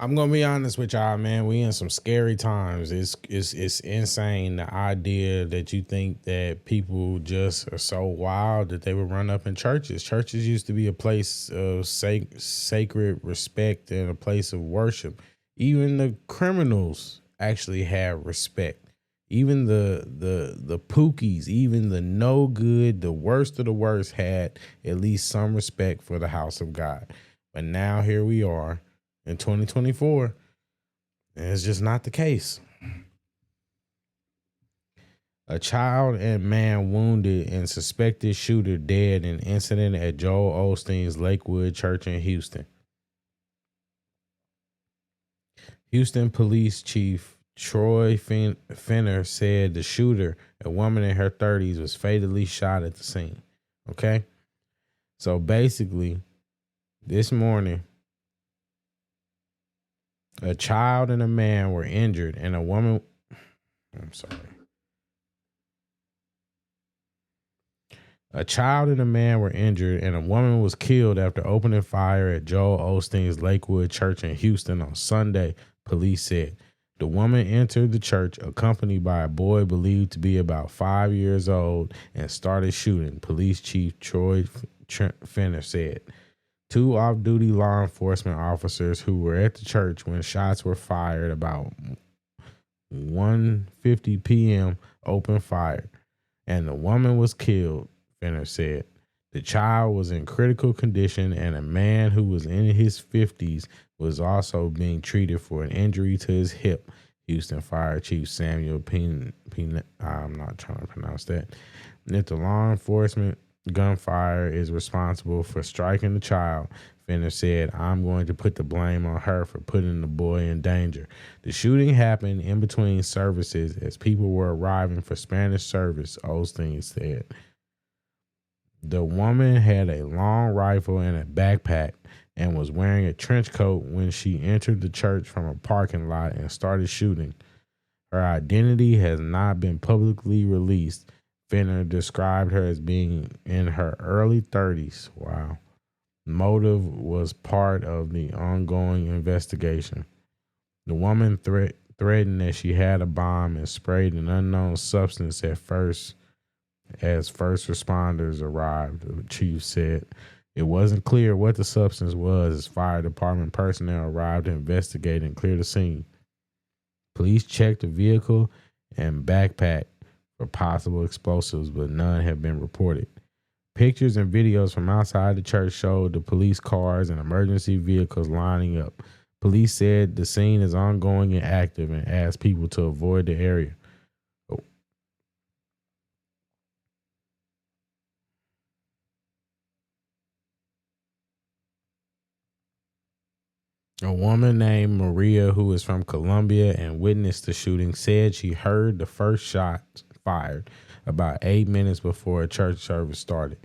I'm gonna be honest with y'all, man. We in some scary times. It's insane the idea that you think that people just are so wild that they would run up in churches. Churches used to be a place of sacred respect and a place of worship. Even the criminals actually have respect. Even the pookies, even the no good, the worst of the worst had at least some respect for the house of God. But now here we are in 2024, and it's just not the case. A child and man wounded and suspected shooter dead in incident at Joel Osteen's Lakewood Church in Houston. Houston Police Chief Troy Finner said the shooter, a woman in her 30s, was fatally shot at the scene. Okay? So basically, this morning, a child and a man were injured, and a woman. I'm sorry. A child and a man were injured, and a woman was killed after opening fire at Joel Osteen's Lakewood Church in Houston on Sunday, police said. The woman entered the church accompanied by a boy believed to be about 5 years old and started shooting, Police Chief Troy Finner said. Two off-duty law enforcement officers who were at the church when shots were fired about 1:50 p.m. opened fire, and the woman was killed, Finner said. The child was in critical condition, and a man who was in his 50s was also being treated for an injury to his hip, Houston Fire Chief Samuel I'm not trying to pronounce that. If the law enforcement gunfire is responsible for striking the child, Finner said, I'm going to put the blame on her for putting the boy in danger. The shooting happened in between services as people were arriving for Spanish service, Osteen said. The woman had a long rifle and a backpack and was wearing a trench coat when she entered the church from a parking lot and started shooting. Her identity has not been publicly released. Finner described her as being in her early 30s. Wow. Motive was part of the ongoing investigation. The woman threatened that she had a bomb and sprayed an unknown substance as first responders arrived, the chief said. It wasn't clear what the substance was as fire department personnel arrived to investigate and clear the scene. Police checked the vehicle and backpack for possible explosives, but none have been reported. Pictures and videos from outside the church showed the police cars and emergency vehicles lining up. Police said the scene is ongoing and active and asked people to avoid the area. A woman named Maria, who is from Colombia and witnessed the shooting, said she heard the first shot fired about 8 minutes before a church service started.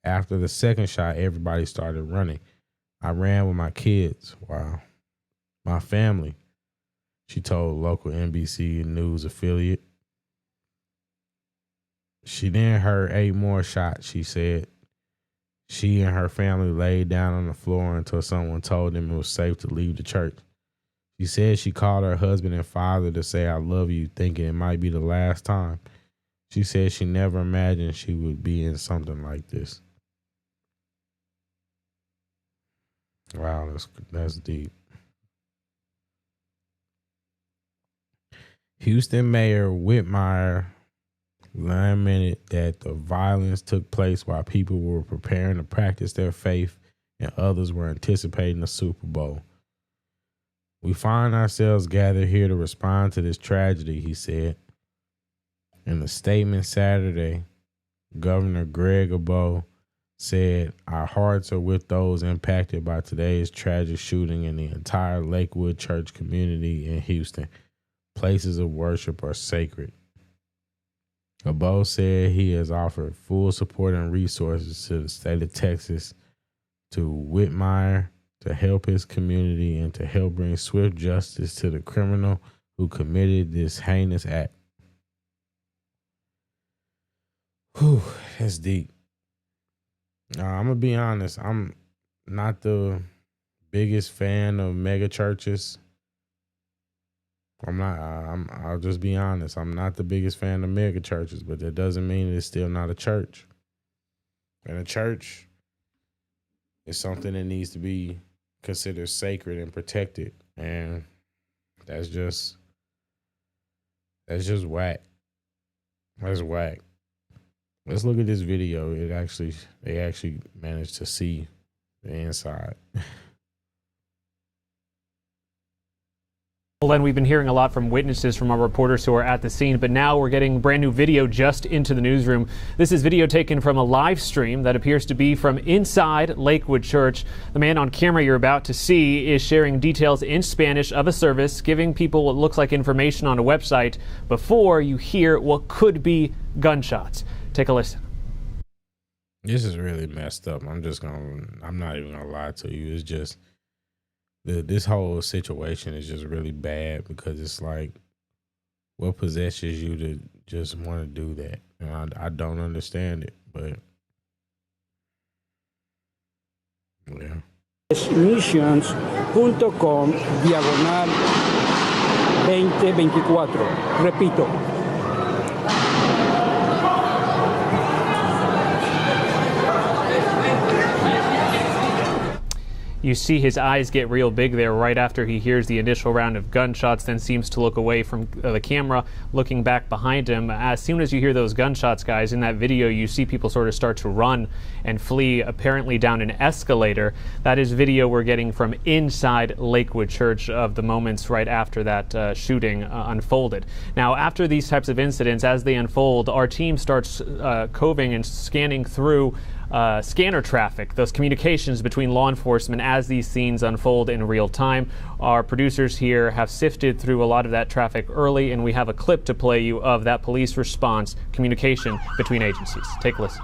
After the second shot, everybody started running. I ran with my kids. Wow. My family, she told local NBC News affiliate. She then heard 8 more shots, she said. She and her family laid down on the floor until someone told them it was safe to leave the church. She said she called her husband and father to say, I love you, thinking it might be the last time. She said she never imagined she would be in something like this. Wow, that's deep. Houston Mayor Whitmire lamented that the violence took place while people were preparing to practice their faith and others were anticipating the Super Bowl. We find ourselves gathered here to respond to this tragedy, he said. In a statement Saturday, Governor Greg Abbott said, our hearts are with those impacted by today's tragic shooting in the entire Lakewood church community in Houston. Places of worship are sacred. Abbott said he has offered full support and resources to the state of Texas to Whitmire to help his community and to help bring swift justice to the criminal who committed this heinous act. Whew, that's deep. I'm going to be honest. I'm not the biggest fan of mega churches. I'm not. I'll just be honest. I'm not the biggest fan of mega churches, but that doesn't mean it's still not a church. And a church is something that needs to be considered sacred and protected, and that's just whack. That's whack. Let's look at this video. They actually managed to see the inside. Well, then we've been hearing a lot from witnesses from our reporters who are at the scene, but now we're getting brand new video just into the newsroom. This is video taken from a live stream that appears to be from inside Lakewood Church. The man on camera you're about to see is sharing details in Spanish of a service, giving people what looks like information on a website before you hear what could be gunshots. Take a listen. This is really messed up. I'm not even gonna lie to you. It's just this whole situation is just really bad, because it's like, what possesses you to just want to do that? And I don't understand it, but yeah. Missions.com/2024. Repito. You see his eyes get real big there right after he hears the initial round of gunshots, then seems to look away from the camera, looking back behind him. As soon as you hear those gunshots, guys, in that video, you see people sort of start to run and flee, apparently down an escalator. That is video we're getting from inside Lakewood Church of the moments right after that shooting unfolded. Now, after these types of incidents, as they unfold, our team starts coving and scanning through scanner traffic, those communications between law enforcement as these scenes unfold in real time. Our producers here have sifted through a lot of that traffic early, and we have a clip to play you of that police response communication between agencies. Take a listen.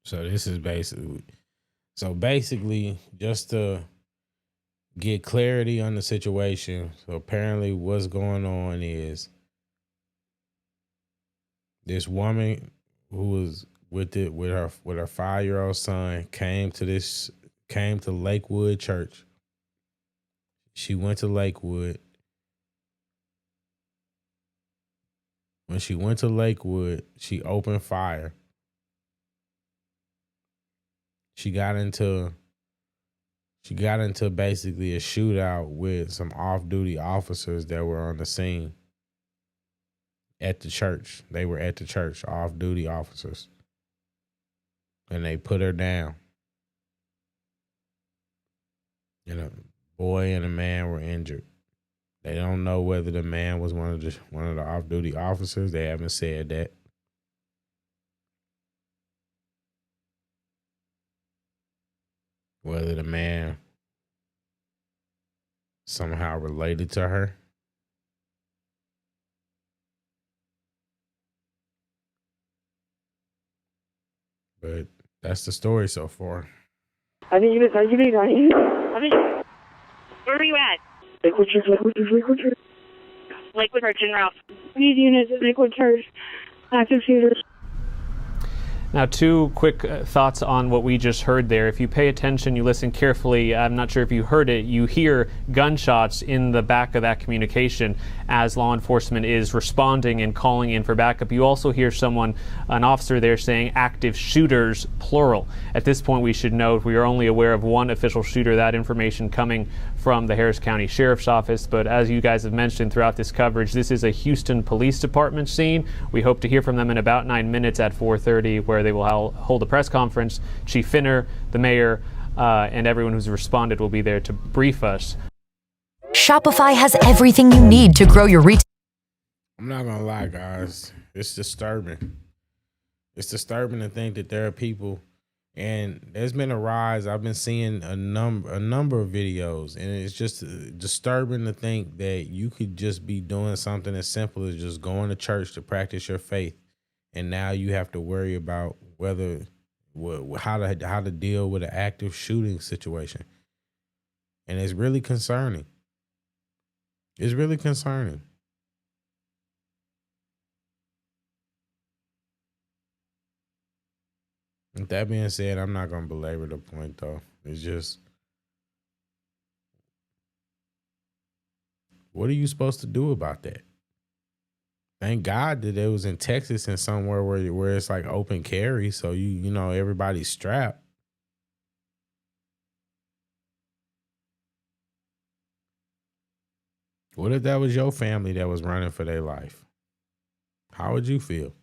So this is basically just to get clarity on the situation. So apparently what's going on is this woman who was with her 5-year-old son came to Lakewood Church. She went to Lakewood. When she went to Lakewood, she opened fire. She got into basically a shootout with some off-duty officers that were on the scene. At the church. They were at the church, off-duty officers. And they put her down. And a boy and a man were injured. They don't know whether the man was one of the off-duty officers. They haven't said that. Whether the man somehow related to her. But that's the story so far. Where are you at? Lakewood Church. Lakewood Church en route. These units at Lakewood Church. Active shooters. Now, two quick thoughts on what we just heard there. If you pay attention, you listen carefully, I'm not sure if you heard it, you hear gunshots in the back of that communication as law enforcement is responding and calling in for backup. You also hear an officer there saying active shooters, plural. At this point, we should note we are only aware of one official shooter, that information coming from the Harris County Sheriff's Office. But as you guys have mentioned throughout this coverage, this is a Houston Police Department scene. We hope to hear from them in about 9 minutes at 4:30, where they will hold a press conference. Chief Finner, the mayor, and everyone who's responded will be there to brief us. Shopify has everything you need to grow your retail. I'm not gonna lie, guys. It's disturbing. It's disturbing to think that there are people, and there's been a rise. I've been seeing a number of videos, and it's just disturbing to think that you could just be doing something as simple as just going to church to practice your faith, and now you have to worry about how to deal with an active shooting situation. And it's really concerning. It's really concerning. With that being said, I'm not gonna belabor the point though. It's just, what are you supposed to do about that? Thank God that it was in Texas and somewhere where it's like open carry, so you know everybody's strapped. What if that was your family that was running for their life? How would you feel?